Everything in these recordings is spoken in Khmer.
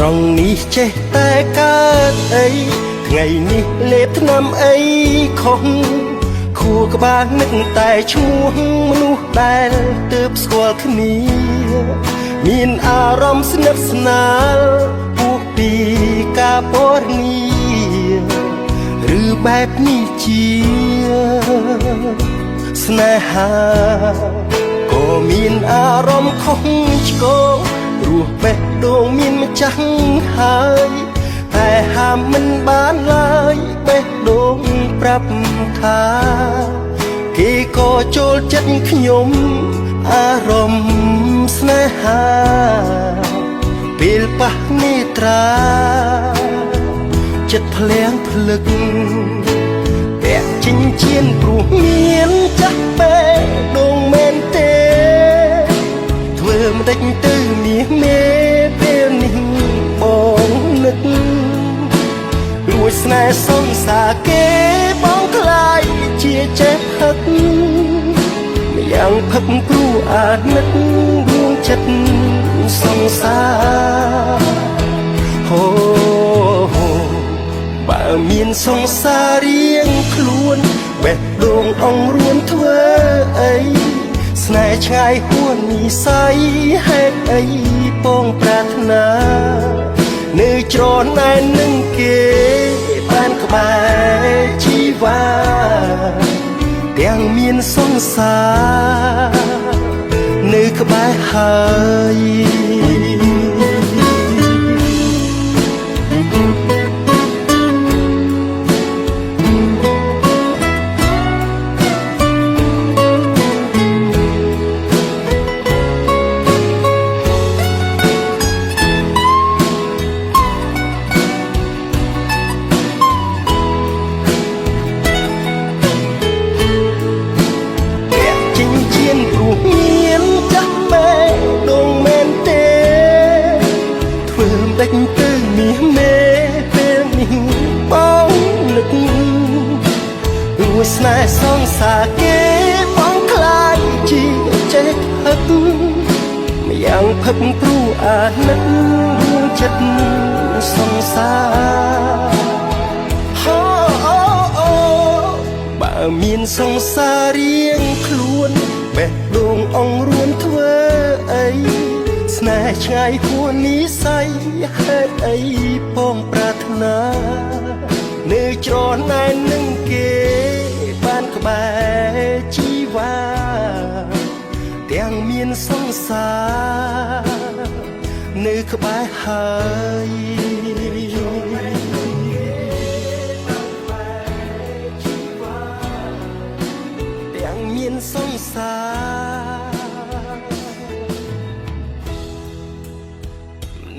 ត្រង់នេះចេះតែកើតអីថ្ងៃនេះលេបថ្នាំអីខុសខួរក្បាលនឹកតែឈ្មោះមនុស្សដែលទើបស្គាល់គ្នាមានអារម្មណ៍ស្និទ្ធស្នាលពោះពីការពណ៌នាឬបែបនេះជាស្នេហាក៏មានអារម្មណ៍ខុសឆ្គងរស់បេះដូងមានម្ចាស់ហើយតែហាមមិនបានឡើយបេះដូងប្រាប់ថាគេក៏ចូលចិត្តខ្ញុំអារម្មណ៍ស្នេហាពេលប៉ះនេត្រាចិត្តភ្លៀងភ្លឹកពាក់ចិញ្ចៀនព្រោះមានចាស់បេះដូងមែនទេធ្វើមិនដេចទៅមាសមេពេលនេះបងនឹករួចស្នេហ៍សងសាគេបងខ្លាយជាចេះផឹកម្យ៉ាងផឹកព្រោះអាណិតរួងចិត្តសងសារហូបើមានសងសាររៀងខ្លួនបេះដូងអង្រួនធ្វើអីស្នេហ៍ឆ្ងាយហួននិស័យហេតុអីពងប្រាថ្នានៅច្រណែននឹងគេបានក្បែរជីវ៉ាទាំងមានសងសារនៅក្បែរហើយមានចាស់បេះដូងមែនទេធ្វើមិនដេចទៅមាសមេពេលនេះបងនឹករួចស្នេហ៍សងសារគេបងខ្លាចជាចេះផឹកម្យ៉ាងផឹកព្រោះអាណិតរួងចិត្តសងសារបើមានសងសាររៀងខ្លួនបេះដូងអង្រួនធ្វើអីស្នេហ៍ឆ្ងាយហួននិស័យហេតុអីពងប្រាថ្នានៅច្រណែននឹងគេបានក្បែរជីវ៉ាទាំងមានសងសារនៅក្បែរហើយមានសងសារ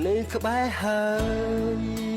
នៅក្បែរហើយ